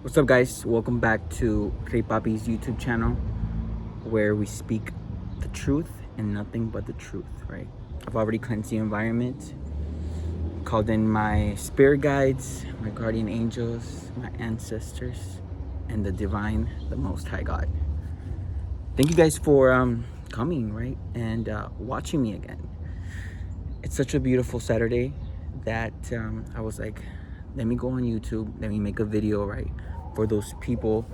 What's up, guys? Welcome back to Papi's YouTube channel, where we speak the truth and nothing but the truth, right? I've already cleansed the environment, called in my spirit guides, my guardian angels, my ancestors, and the divine, the Most High God. Thank you guys for coming, right? And watching me again. It's such a beautiful Saturday that I was like, let me go on YouTube, let me make a video, right? For those people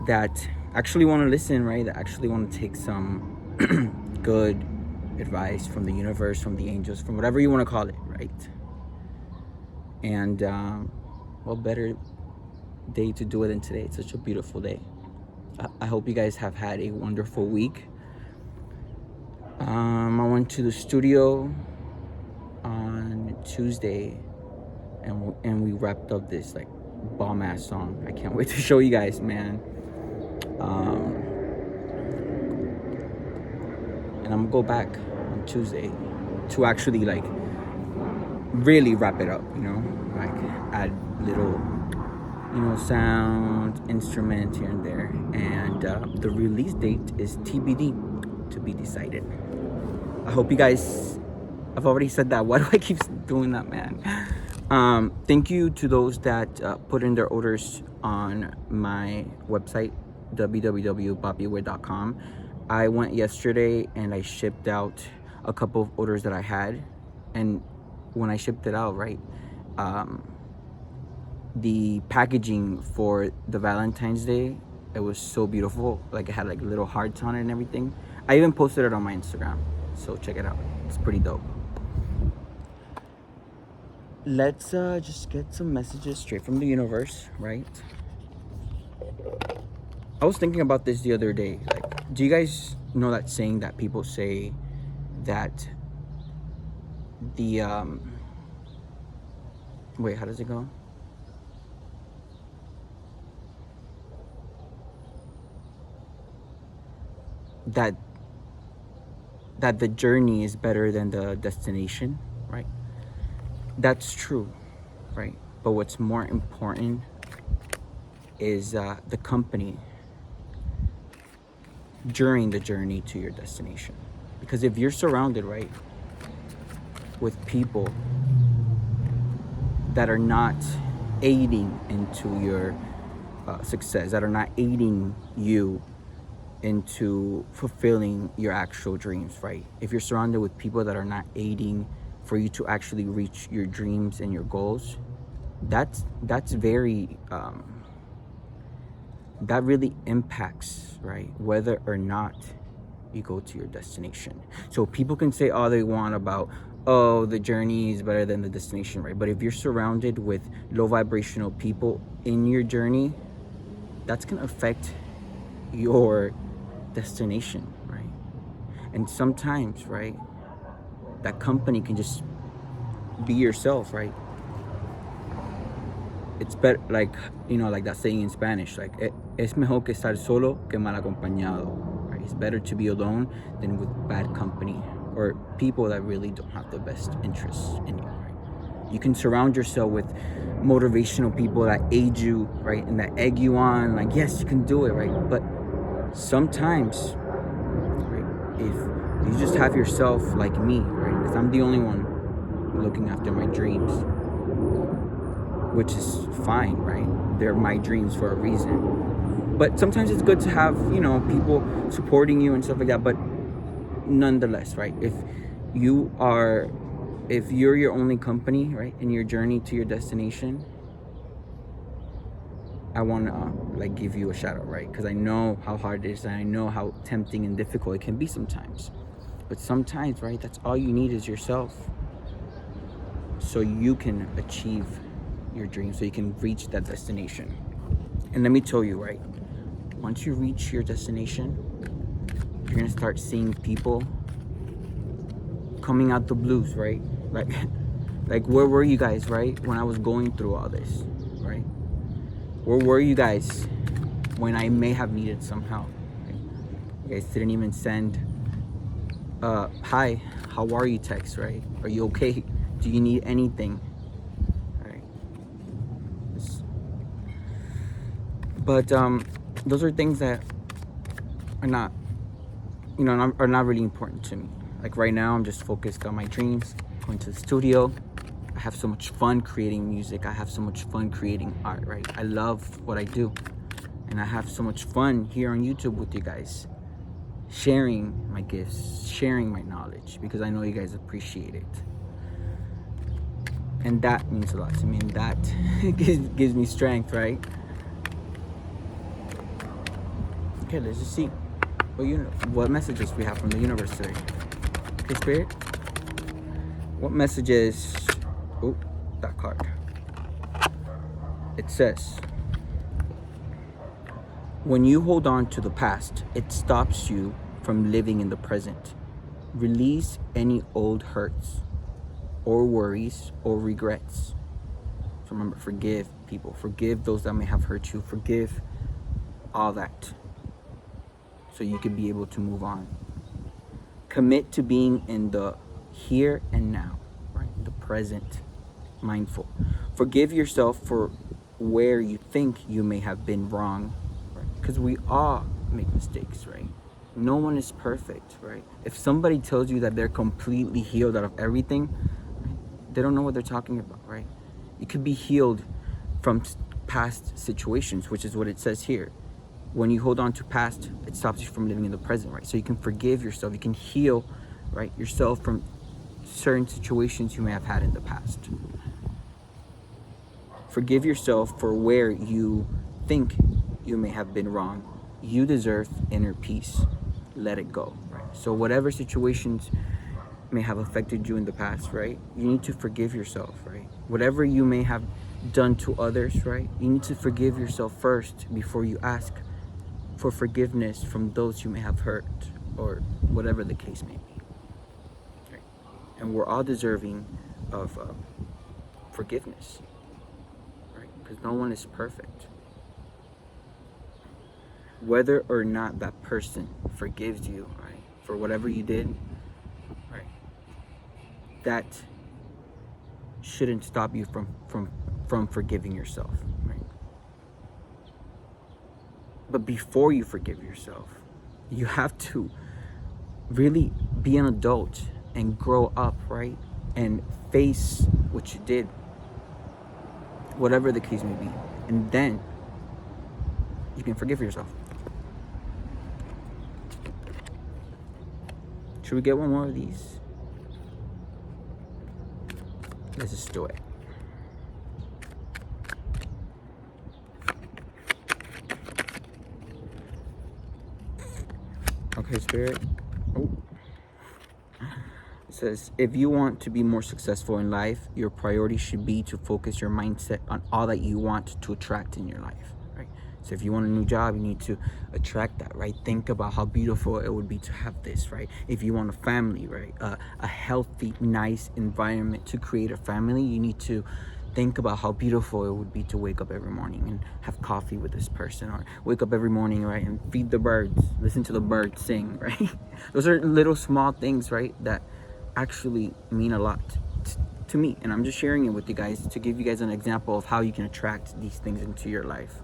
that actually want to listen, right? That actually want to take some good advice from the universe, from the angels, from whatever you want to call it, right? And what better day to do it than today? It's such a beautiful day. I hope you guys have had a wonderful week. I went to the studio on Tuesday and we wrapped up this like bomb ass song. I can't wait to show you guys, man. And I'm gonna go back on Tuesday to actually like really wrap it up, you know, like add little, you know, sound, instruments here and there. And the release date is TBD, to be decided. I hope you guys, I've already said that. Why do I keep doing that, man? Thank you to those that put in their orders on my website, www.papiware.com. I went yesterday and I shipped out a couple of orders that I had. And when I shipped it out, right, the packaging for the Valentine's Day, it was so beautiful. Like it had like little hearts on it and everything. I even posted it on my Instagram, so check it out. It's pretty dope. Let's just get some messages straight from the universe, right? I was thinking about this the other day. Like, do you guys know that saying that people say that the wait, how does it go? That the journey is better than the destination, right? That's true, right? But what's more important is the company during the journey to your destination. Because if you're surrounded, right, with people that are not aiding into your success, that are not aiding you into fulfilling your actual dreams, right? If you're surrounded with people that are not aiding for you to actually reach your dreams and your goals, that's very that really impacts, right, whether or not you go to your destination. So people can say all they want about, oh, the journey is better than the destination, right? But if you're surrounded with low vibrational people in your journey, that's gonna affect your destination, right? And sometimes, right, that company can just be yourself, right? It's better, like, you know, like that saying in Spanish, like, es mejor que estar solo que mal acompañado, right? It's better to be alone than with bad company or people that really don't have the best interests in you, right? You can surround yourself with motivational people that aid you, right, and that egg you on, like, yes, you can do it, right? But sometimes, right, if you just have yourself like me, right, because I'm the only one looking after my dreams, which is fine, right? They're my dreams for a reason. But sometimes it's good to have, you know, people supporting you and stuff like that. But nonetheless, right, if you're your only company, right, in your journey to your destination, I want to like give you a shout out, right? Because I know how hard it is, and I know how tempting and difficult it can be sometimes. But sometimes, right, that's all you need is yourself, so you can achieve your dream, so you can reach that destination. And let me tell you, right, once you reach your destination, you're gonna start seeing people coming out the blues, right? Like where were you guys, right, when I was going through all this, right? Where were you guys when I may have needed some help, right? You guys didn't even send hi, how are you text, right? Are you okay? Do you need anything? But those are things that are not, are not really important to me. Like right now, I'm just focused on my dreams, going to the studio. I have so much fun creating music. I have so much fun creating art, right? I love what I do. And I have so much fun here on YouTube with you guys, sharing my gifts, sharing my knowledge, because I know you guys appreciate it. And that means a lot to me, and that gives me strength, right? Okay, let's just see what messages we have from the universe today. Okay, Spirit, what messages? Oh, that card. It says, when you hold on to the past, it stops you from living in the present. Release any old hurts or worries or regrets. So remember, forgive people. Forgive those that may have hurt you. Forgive all that, so you can be able to move on. Commit to being in the here and now, right? The present, mindful. Forgive yourself for where you think you may have been wrong, right? Because we all make mistakes, right? No one is perfect, right? If somebody tells you that they're completely healed out of everything, right, they don't know what they're talking about, right? You could be healed from past situations, which is what it says here. When you hold on to past, it stops you from living in the present, right? So you can forgive yourself, you can heal, right, yourself from certain situations you may have had in the past. Forgive yourself for where you think you may have been wrong. You deserve inner peace. Let it go, right? So whatever situations may have affected you in the past, right, you need to forgive yourself, right? Whatever you may have done to others, right, you need to forgive yourself first before you ask for forgiveness from those you may have hurt, or whatever the case may be, right? And we're all deserving of forgiveness, right? Because no one is perfect. Whether or not that person forgives you, right, for whatever you did, right, that shouldn't stop you from forgiving yourself, right? But before you forgive yourself, you have to really be an adult and grow up, right? And face what you did, whatever the case may be. And then you can forgive yourself. Should we get one more of these? Let's just do it. Okay, Spirit. Oh. It says, if you want to be more successful in life, your priority should be to focus your mindset on all that you want to attract in your life, right? So if you want a new job, you need to attract that, right? Think about how beautiful it would be to have this, right? If you want a family, right? A healthy, nice environment to create a family, you need to think about how beautiful it would be to wake up every morning and have coffee with this person, or wake up every morning, right, and feed the birds, listen to the birds sing, right? Those are little small things, right, that actually mean a lot to me. And I'm just sharing it with you guys to give you guys an example of how you can attract these things into your life.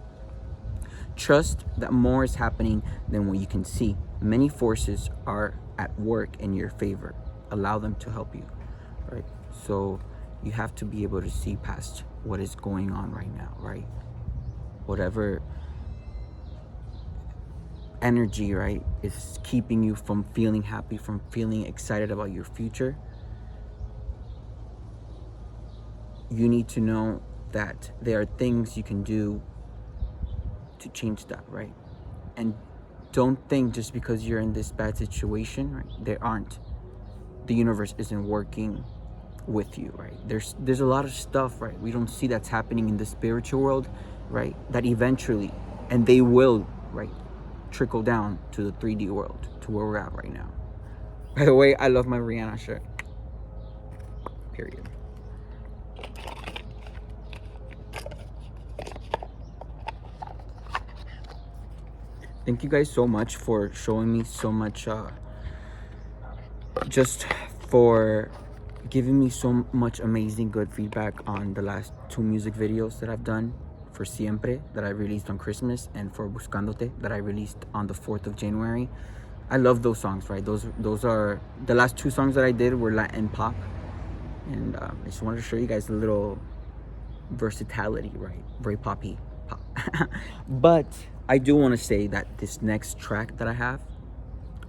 Trust that more is happening than what you can see. Many forces are at work in your favor. Allow them to help you, right? So you have to be able to see past what is going on right now, right? Whatever energy, right, is keeping you from feeling happy, from feeling excited about your future, you need to know that there are things you can do to change that, right? And don't think just because you're in this bad situation, right, the universe isn't working with you, right? There's a lot of stuff, right, we don't see that's happening in the spiritual world, right, that eventually, and they will, right, trickle down to the 3D world, to where we're at right now. By the way, I love my Rihanna shirt. Period. Thank you guys so much for showing me so much, just for giving me so much amazing good feedback on the last 2 music videos that I've done, for Siempre that I released on Christmas, and for Buscándote that I released on the 4th of January. I love those songs, right? Those are the last 2 songs that I did were Latin pop, and I just wanted to show you guys a little versatility, right? Very poppy pop. But I do want to say that this next track that I have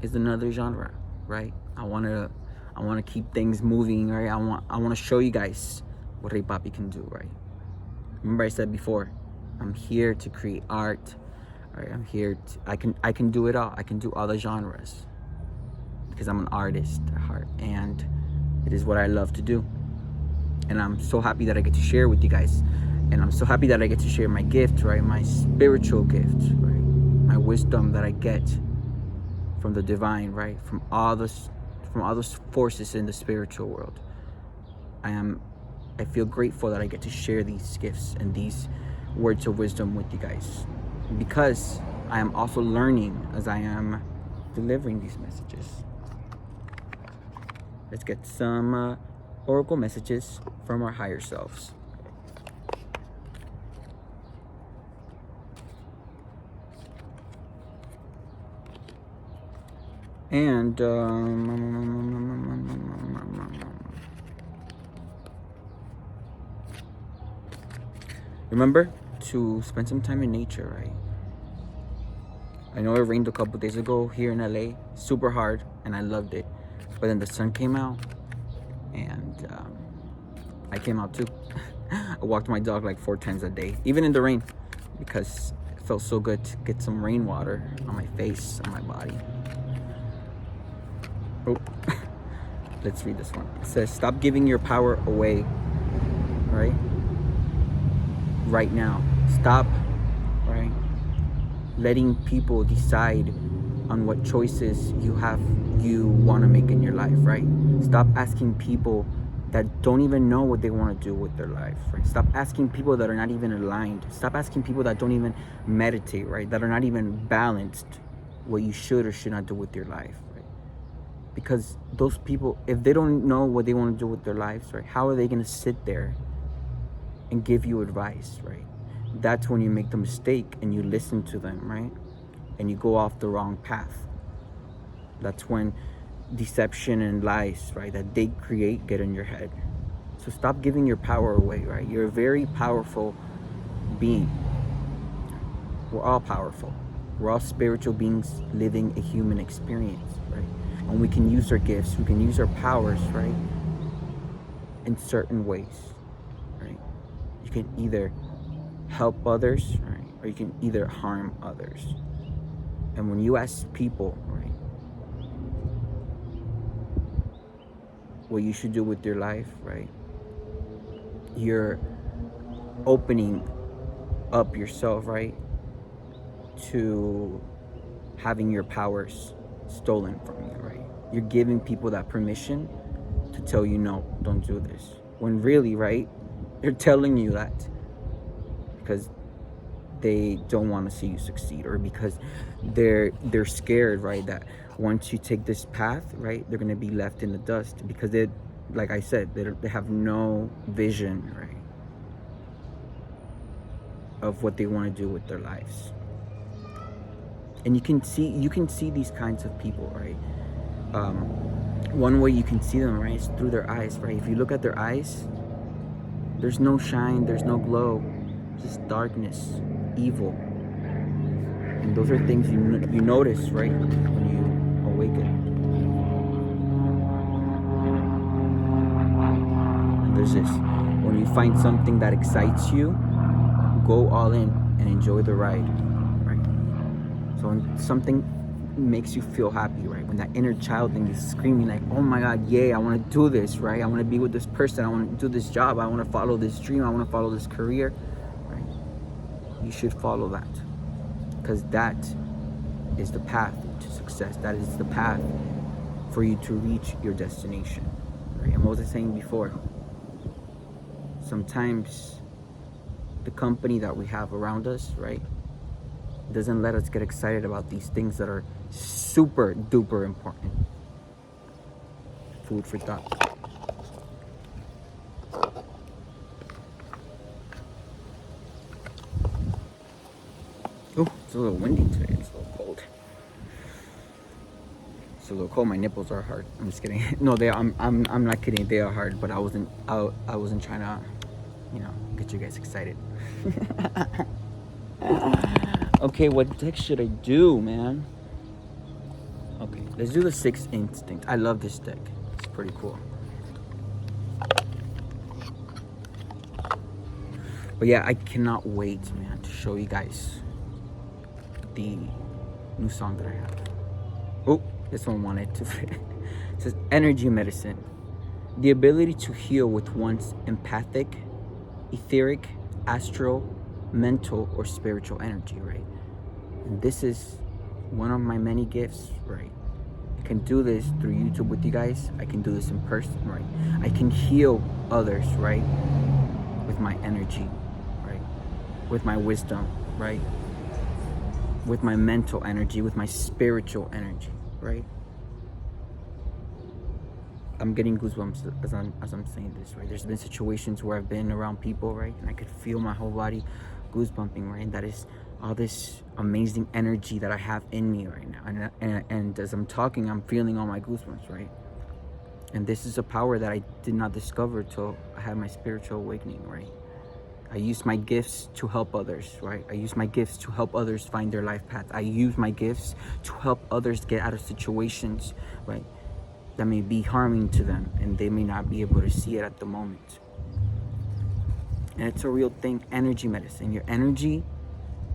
is another genre, right? I want to keep things moving, right? I want to show you guys what Rey Papi can do, right? Remember I said before, I'm here to create art, right? I'm here to, I can do it all. I can do all the genres because I'm an artist at heart, and it is what I love to do. And I'm so happy that I get to share with you guys, and I'm so happy that I get to share my gift, right? My spiritual gift, right? My wisdom that I get from the divine, right? From all those forces in the spiritual world. I feel grateful that I get to share these gifts and these words of wisdom with you guys, because I am also learning as I am delivering these messages. Let's get some oracle messages from our higher selves. And remember to spend some time in nature, right? I know it rained a couple days ago here in LA, super hard, and I loved it. But then the sun came out, and I came out too. I walked my dog like 4 times a day, even in the rain, because it felt so good to get some rainwater on my face, on my body. Oh, let's read this one. It says, stop giving your power away, right? Right now. Stop, right? Letting people decide on what choices you want to make in your life, right? Stop asking people that don't even know what they want to do with their life, right? Stop asking people that are not even aligned. Stop asking people that don't even meditate, right? That are not even balanced what you should or should not do with your life, right? Because those people, if they don't know what they want to do with their lives, right, how are they going to sit there and give you advice, right? That's when you make the mistake and you listen to them, right? And you go off the wrong path. That's when deception and lies, right, that they create get in your head. So stop giving your power away, right? You're a very powerful being. We're all powerful. We're all spiritual beings living a human experience, right? And we can use our gifts, we can use our powers, right, in certain ways, right? You can either help others, right, or you can either harm others. And when you ask people, right, what you should do with your life, right, you're opening up yourself, right, to having your powers stolen from you, right? You're giving people that permission to tell you, no, don't do this. When really, right, they're telling you that because they don't want to see you succeed, or because they're scared, right, that once you take this path, right, they're going to be left in the dust, because they, like I said, they have no vision, right, of what they want to do with their lives. And you can see these kinds of people, right? One way you can see them, right, is through their eyes, right? If you look at their eyes, there's no shine, there's no glow, just darkness, evil. And those are things you notice, right, when you awaken. And there's this: when you find something that excites you, go all in and enjoy the ride, right? So when something makes you feel happy, right, when that inner child thing is screaming like, oh my God, yay, I want to do this, right? I want to be with this person, I want to do this job, I want to follow this dream, I want to follow this career, right? You should follow that, because that is the path to success. That is the path for you to reach your destination, right? And what was I saying before? Sometimes the company that we have around us, right, doesn't let us get excited about these things that are super duper important. Food for thought. Oh, it's a little windy today. It's a little cold. It's a little cold. My nipples are hard. I'm just kidding. No, I'm not kidding. They are hard, but I wasn't trying to, get you guys excited. Okay, what deck should I do, man? Okay, let's do the Sixth Instinct. I love this deck. It's pretty cool. But yeah, I cannot wait, man, to show you guys the new song that I have. Oh, this one wanted to fit. It says energy medicine. The ability to heal with one's empathic, etheric, astral, mental, or spiritual energy, right? And this is one of my many gifts, right? I can do this through YouTube with you guys. I can do this in person, right? I can heal others, right? With my energy, right? With my wisdom, right? With my mental energy, with my spiritual energy, right? I'm getting goosebumps as I'm saying this, right? There's been situations where I've been around people, right? And I could feel my whole body goosebumping, right? And that is all this amazing energy that I have in me right now. And as I'm talking, I'm feeling all my goosebumps, right? And this is a power that I did not discover till I had my spiritual awakening, right? I use my gifts to help others, right? I use my gifts to help others find their life path. I use my gifts to help others get out of situations, right, that may be harming to them, and they may not be able to see it at the moment. And it's a real thing, energy medicine. Your energy,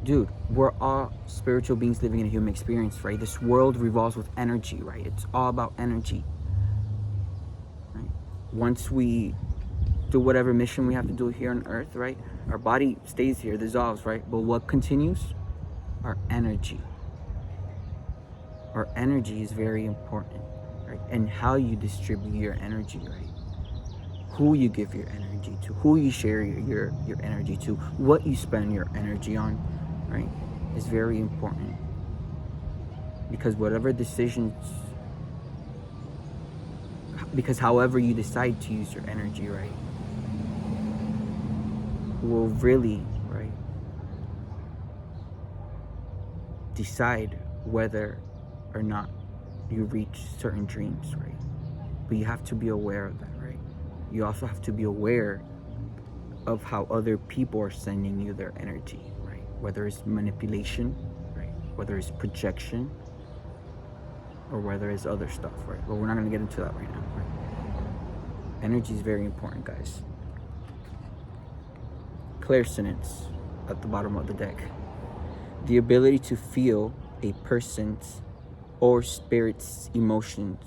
dude, we're all spiritual beings living in a human experience, right? This world revolves with energy, right? It's all about energy, right? Once we do whatever mission we have to do here on earth, right, our body stays here, dissolves, right? But what continues? Our energy. Our energy is very important, right? And how you distribute your energy, right? Who you give your energy to, who you share your energy to, what you spend your energy on, right, is very important. Because however you decide to use your energy, right, will really, right, decide whether or not you reach certain dreams, right? But you have to be aware of that, right? You also have to be aware of how other people are sending you their energy, right? Whether it's manipulation, right? Whether it's projection, or whether it's other stuff, right? But we're not gonna get into that right now, right? Energy is very important, guys. Clairsentience at the bottom of the deck. The ability to feel a person's or spirit's emotions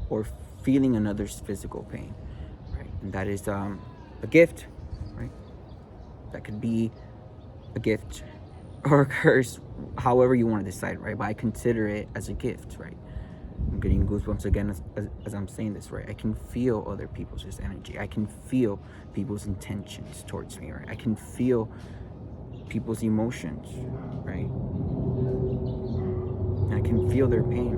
or feeling another's physical pain, right? And that is a gift, right? That could be a gift or a curse, however you want to decide, right? But I consider it as a gift, right? I'm getting goosebumps again as I'm saying this, right? I can feel other people's energy. I can feel people's intentions towards me, right? I can feel people's emotions, right? And I can feel their pain,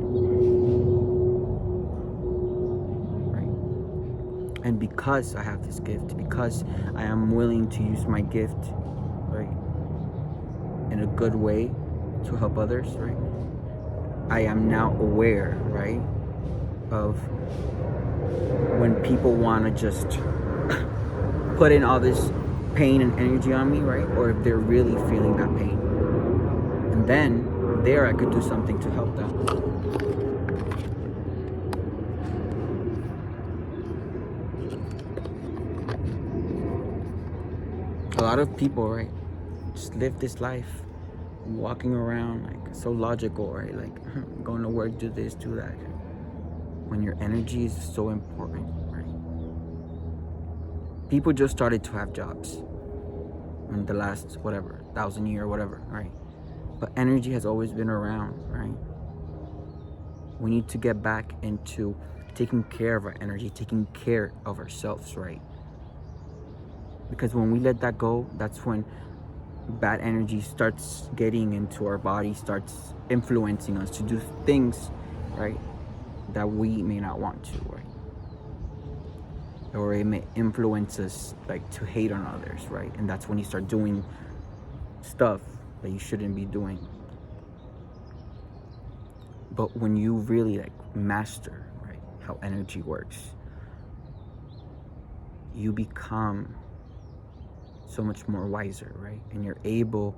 right? And because I have this gift, because I am willing to use my gift, right, in a good way to help others, right, I am now aware, right, of when people want to just put in all this pain and energy on me, right, or if they're really feeling that pain. And then there I could do something to help them. A lot of people, right, just live this life walking around like so logical, right, like going to work, do this, do that, when your energy is so important, right? People just started to have jobs in the last 1,000 years, whatever, right? But energy has always been around, right? We need to get back into taking care of our energy, taking care of ourselves, right? Because when we let that go, that's when bad energy starts getting into our body, starts influencing us to do things, right, that we may not want to, right? Or it may influence us like to hate on others, right? And that's when you start doing stuff that you shouldn't be doing, But when you really like master, right, how energy works, you become so much more wiser, right? And you're able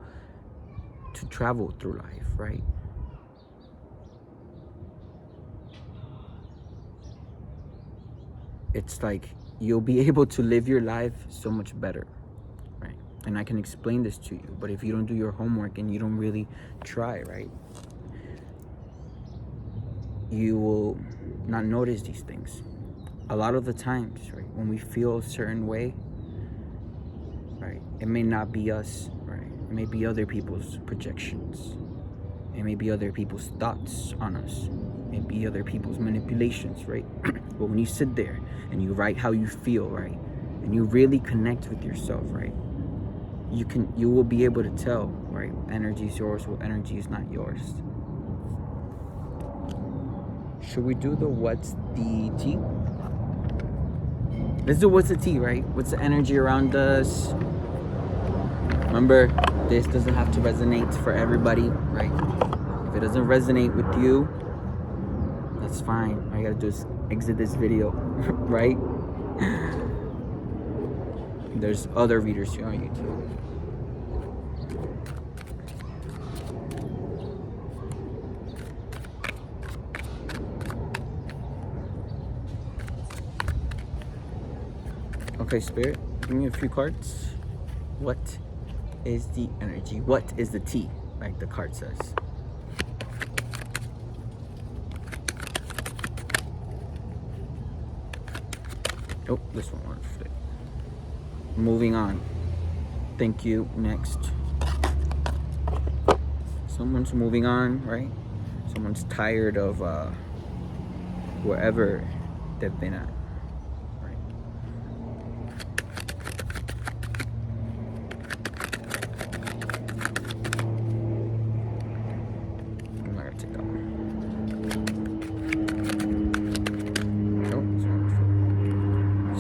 to travel through life, right? It's like you'll be able to live your life so much better, right? And I can explain this to you, but if you don't do your homework and you don't really try, right, you will not notice these things. A lot of the times, right, when we feel a certain way, right, it may not be us, right? It may be other people's projections. It may be other people's thoughts on us. It may be other people's manipulations, right? But when you sit there and you write how you feel, right, and you really connect with yourself, right, you will be able to tell, right, energy is yours, what energy is not yours. Should we do the what's the tea? Let's do what's the tea, right? What's the energy around us? Remember, this doesn't have to resonate for everybody, right? If it doesn't resonate with you, that's fine. All you gotta do is exit this video, right? There's other readers here on YouTube. Okay, Spirit, give me a few cards. What is the energy? What is the tea, like the card says? Oh, this one won't fit. Moving on. Thank you. Next. Someone's moving on, right? Someone's tired of wherever they've been at.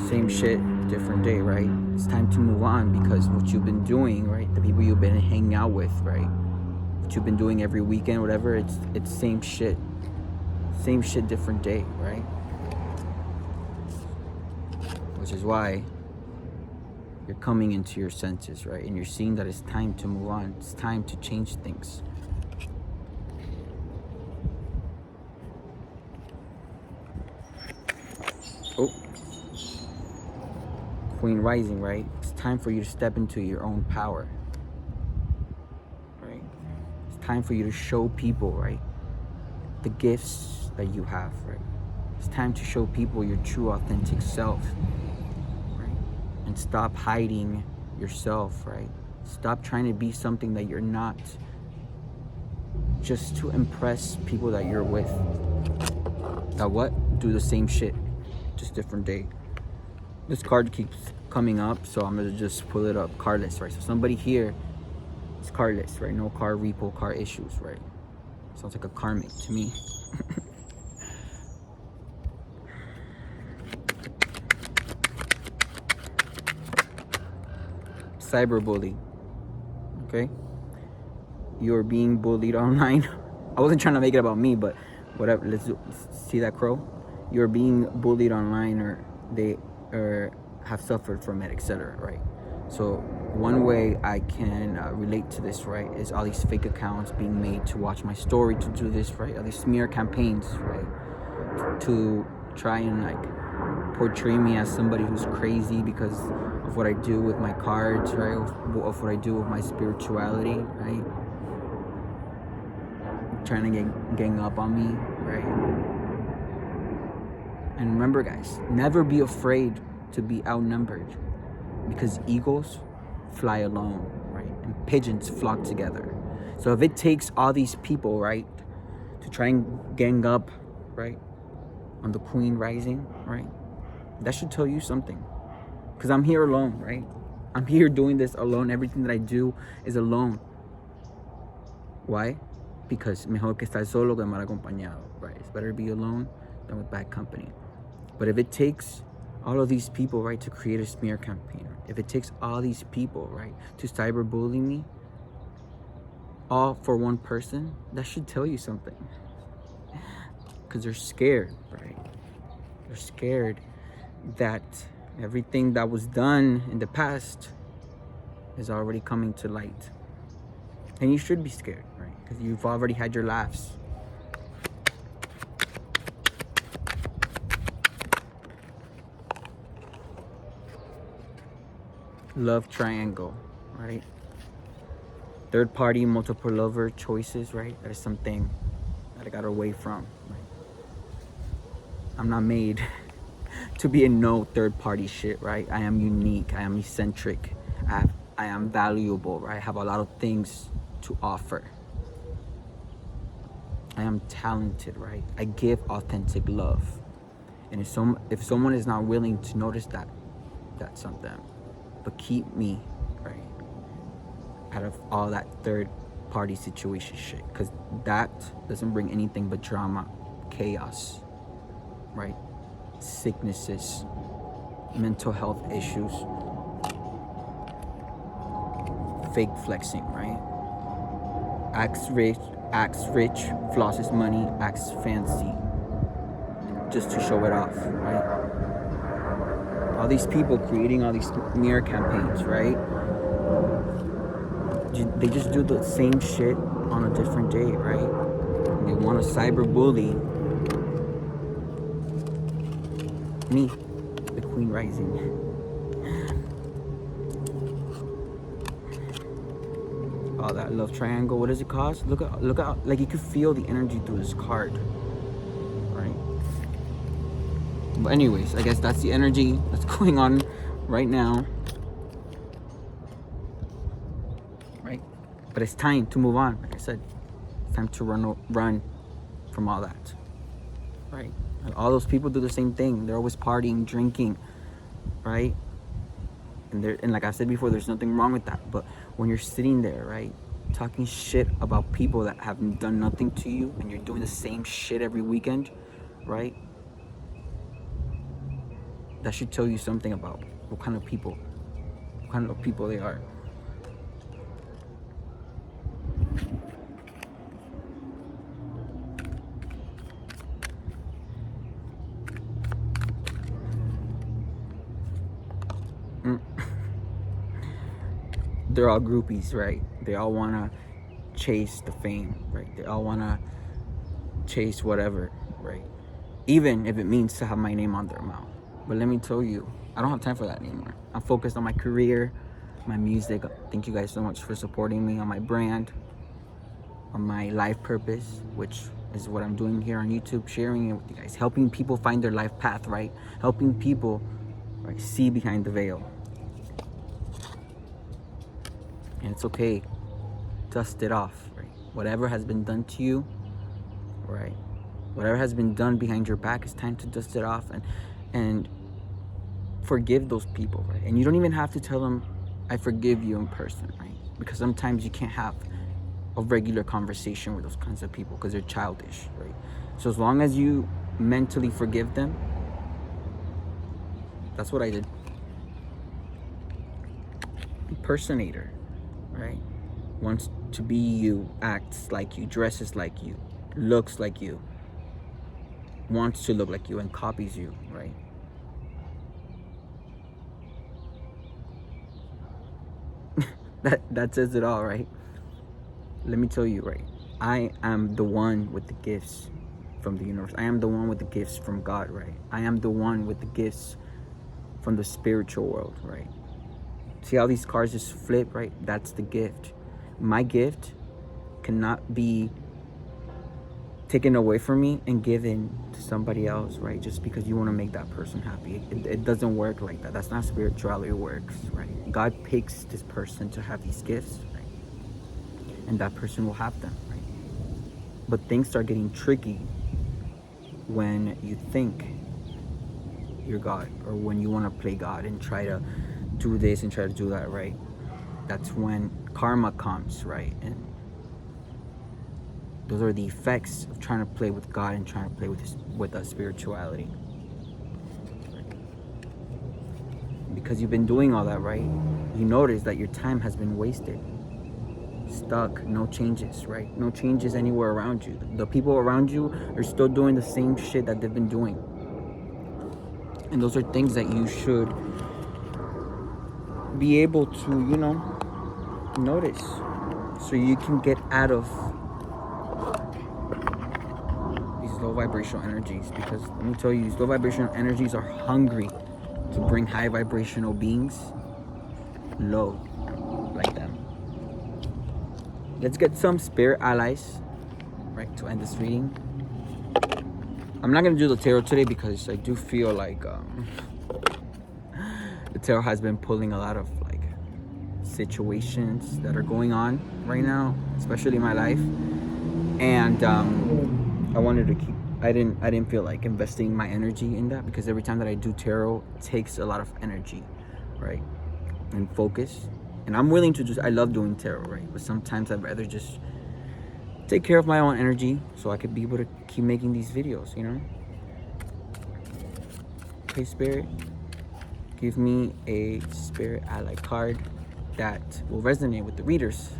Same shit, different day, right? It's time to move on because what you've been doing, right? The people you've been hanging out with, right? What you've been doing every weekend, whatever, it's same shit. Same shit, different day, right? Which is why you're coming into your senses, right? And you're seeing that it's time to move on. It's time to change things. Oh. Queen rising, right? It's time for you to step into your own power, right? It's time for you to show people, right, the gifts that you have, right? It's time to show people your true authentic self, right? And stop hiding yourself, right? Stop trying to be something that you're not just to impress people that you're with. That what? Do the same shit, just different day. This card keeps coming up, so I'm gonna just pull it up. Cardless, right? So somebody here is cardless, right? No car repo, car issues, right? Sounds like a karmic to me. Cyberbully. Okay? You're being bullied online. I wasn't trying to make it about me, but whatever. Let's see that crow. You're being bullied online, or they have suffered from it, etc., right? So one way I can relate to this, right, is all these fake accounts being made to watch my story, to do this, right? All these smear campaigns, right, to try and like portray me as somebody who's crazy because of what I do with my cards, right, of what I do with my spirituality, right? Trying to gang up on me, right? And remember, guys, never be afraid to be outnumbered, because eagles fly alone, right? And pigeons flock together. So if it takes all these people, right, to try and gang up, right, on the queen rising, right, that should tell you something. Because I'm here alone, right? I'm here doing this alone. Everything that I do is alone. Why? Because mejor que estar solo que mal acompañado, right? It's better to be alone than with bad company. But if it takes all of these people, right, to create a smear campaign, if it takes all these people, right, to cyberbully me, all for one person, that should tell you something. because they're scared, right? They're scared that everything that was done in the past is already coming to light. And you should be scared, right? Because you've already had your laughs. Love triangle, right? Third party, multiple lover choices, right? That is something that I got away from, right? I'm not made to be in no third party shit, right? I am unique. I am eccentric. I am valuable, right? I have a lot of things to offer. I am talented, right? I give authentic love. And if someone is not willing to notice that, that's on them. But keep me, right, out of all that third party situation shit, because that doesn't bring anything but drama, chaos, right? Sicknesses, mental health issues, fake flexing, right? Acts rich, flosses money, acts fancy, just to show it off, right? All these people creating all these smear campaigns, right? They just do the same shit on a different day, right? They want to cyberbully me, the Queen Rising. All that love triangle. What does it cost? Look at, like, you can feel the energy through this card, right? But anyways, I guess that's the energy that's going on right now, right? But it's time to move on. Like I said, it's time to run from all that, right? And all those people do the same thing. They're always partying, drinking, right? And like I said before, there's nothing wrong with that. But when you're sitting there, right, talking shit about people that haven't done nothing to you, and you're doing the same shit every weekend, right? That should tell you something about what kind of people they are. They're all groupies, right? They all want to chase the fame, right? They all want to chase whatever, right? Even if it means to have my name on their mouth. But let me tell you, I don't have time for that anymore. I'm focused on my career, my music. Thank you guys so much for supporting me on my brand, on my life purpose, which is what I'm doing here on YouTube, sharing it with you guys, helping people find their life path, right? Helping people, right, see behind the veil. And it's okay. Dust it off, right? Whatever has been done to you, right? Whatever has been done behind your back, it's time to dust it off and forgive those people, right? And you don't even have to tell them, I forgive you in person, right? Because sometimes you can't have a regular conversation with those kinds of people because they're childish, right? So as long as you mentally forgive them, that's what I did. Impersonator, right? Wants to be you, acts like you, dresses like you, looks like you, wants to look like you, and copies you, right? That says it all, right? Let me tell you, right? I am the one with the gifts from the universe. I am the one with the gifts from God, right? I am the one with the gifts from the spiritual world, right? See how these cards just flip, right? That's the gift. My gift cannot be taken away from me and given to somebody else, right? Just because you want to make that person happy. It doesn't work like that. That's not how spirituality works, right? God picks this person to have these gifts, right? And that person will have them, right? But things start getting tricky when you think you're God, or when you want to play God and try to do this and try to do that, right? That's when karma comes, right? And those are the effects of trying to play with God and trying to play with us spirituality. Because you've been doing all that, right? You notice that your time has been wasted stuck, no changes, right? No changes anywhere around you. The people around you are still doing the same shit that they've been doing. And those are things that you should be able to, notice, so you can get out of these low vibrational energies. Because let me tell you, these low vibrational energies are hungry to bring high vibrational beings low like them. Let's get some spirit allies, right, to end this reading. I'm not gonna do the tarot today because I do feel like the tarot has been pulling a lot of like situations that are going on right now, especially in my life, and I wanted to keep. I didn't feel like investing my energy in that, because every time that I do tarot, it takes a lot of energy, right, and focus. And I'm willing to just, I love doing tarot, right? But sometimes I'd rather just take care of my own energy so I could be able to keep making these videos, Okay, Spirit, give me a Spirit ally card that will resonate with the readers.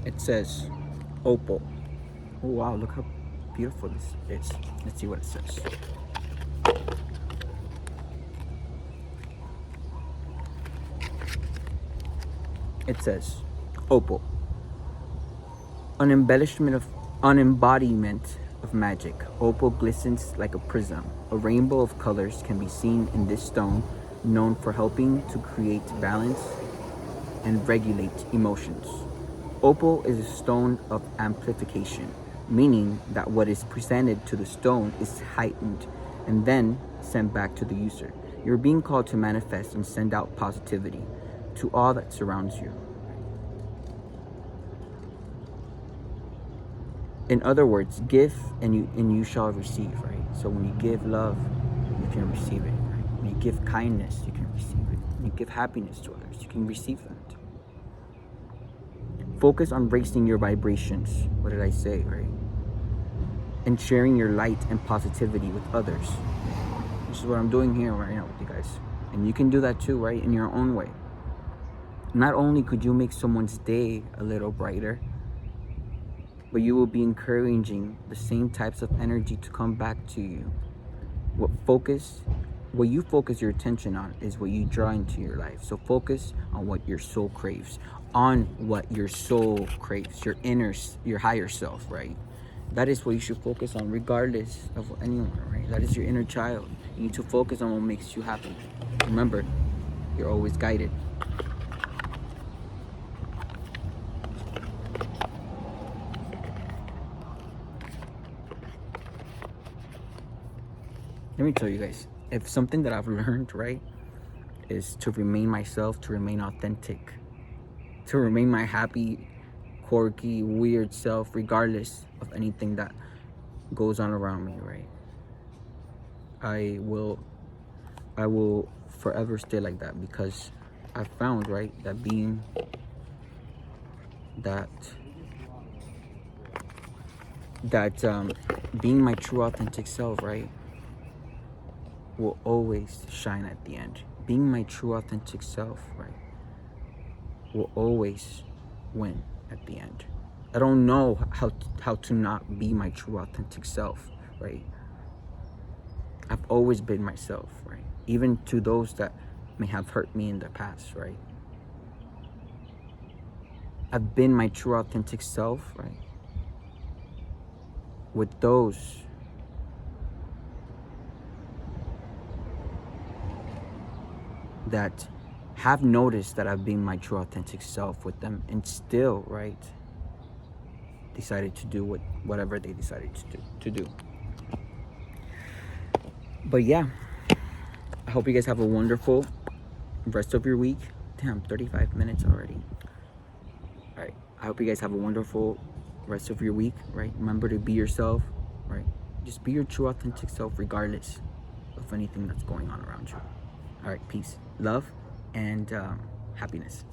It says opal. Oh wow, look how beautiful this is. Let's see what it says. It says opal, an embellishment of an embodiment of magic. Opal glistens like a prism. A rainbow of colors can be seen in this stone, known for helping to create balance and regulate emotions. Opal is a stone of amplification, meaning that what is presented to the stone is heightened and then sent back to the user. You're being called to manifest and send out positivity to all that surrounds you. In other words, give and you shall receive, right? So when you give love, you can receive it, right? When you give kindness, you can receive it. When you give happiness to others, you can receive that. Focus on raising your vibrations. What did I say, right? And sharing your light and positivity with others. This is what I'm doing here right now with you guys. And you can do that too, right? In your own way. Not only could you make someone's day a little brighter, but you will be encouraging the same types of energy to come back to you. What you focus your attention on is what you draw into your life. So focus on what your soul craves, your higher self, right? That is what you should focus on, regardless of anyone, right? That is your inner child. You need to focus on what makes you happy. Remember, you're always guided. Let me tell you guys, if something that I've learned, right, is to remain myself, to remain authentic, to remain my happy, quirky, weird self, regardless of anything that goes on around me, right? I will forever stay like that, because I found, right, that being my true authentic self, right, will always shine at the end. Being my true authentic self, right, will always win at the end. I don't know how to not be my true authentic self, right? I've always been myself, right? Even to those that may have hurt me in the past, right? I've been my true authentic self, right? With those that have noticed that I've been my true authentic self with them, and still, right, decided to do whatever they decided to do. But yeah, I hope you guys have a wonderful rest of your week. Damn, 35 minutes already. All right, I hope you guys have a wonderful rest of your week, right? Remember to be yourself, right? Just be your true authentic self regardless of anything that's going on around you. All right, peace, love, and happiness.